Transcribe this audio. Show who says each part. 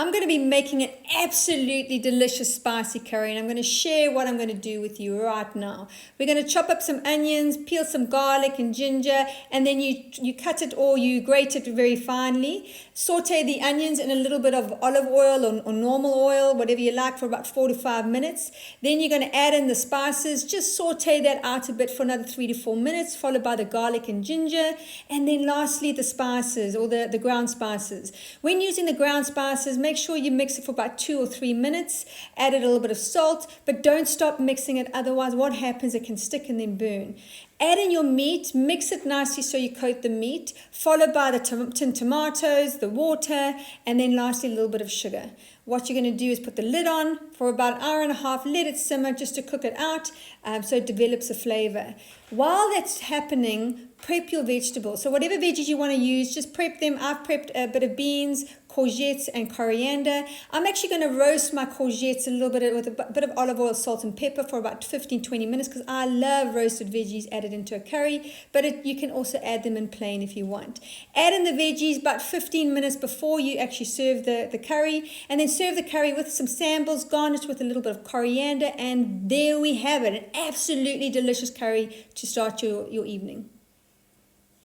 Speaker 1: I'm going to be making an absolutely delicious spicy curry, and I'm going to share what I'm going to do with you right now. We're going to chop up some onions, peel some garlic and ginger, and then you cut it or you grate it very finely. Saute the onions in a little bit of olive oil or normal oil, whatever you like, for about 4 to 5 minutes. Then you're going to add in the spices. Just saute that out a bit for another 3 to 4 minutes, followed by the garlic and ginger, and then lastly the spices or the ground spices. When using the ground spices, make sure you mix it for about 2 or 3 minutes. Add it a little bit of salt, but don't stop mixing it. Otherwise, what happens, it can stick and then burn. Add in your meat, mix it nicely so you coat the meat, followed by the tinned tomatoes, the water, and then lastly a little bit of sugar. What you're going to do is put the lid on for about an hour and a half, let it simmer just to cook it out so it develops a flavor. While that's happening, prep your vegetables. So whatever veggies you want to use, just prep them. I've prepped a bit of beans, courgettes, and coriander. I'm actually going to roast my courgettes a little bit with a bit of olive oil, salt, and pepper for about 15-20 minutes because I love roasted veggies added into a curry, but you can also add them in plain if you want. Add in the veggies about 15 minutes before you actually serve the curry, and then serve the curry with some sambals, garnished with a little bit of coriander, and there we have it, an absolutely delicious curry to start your evening.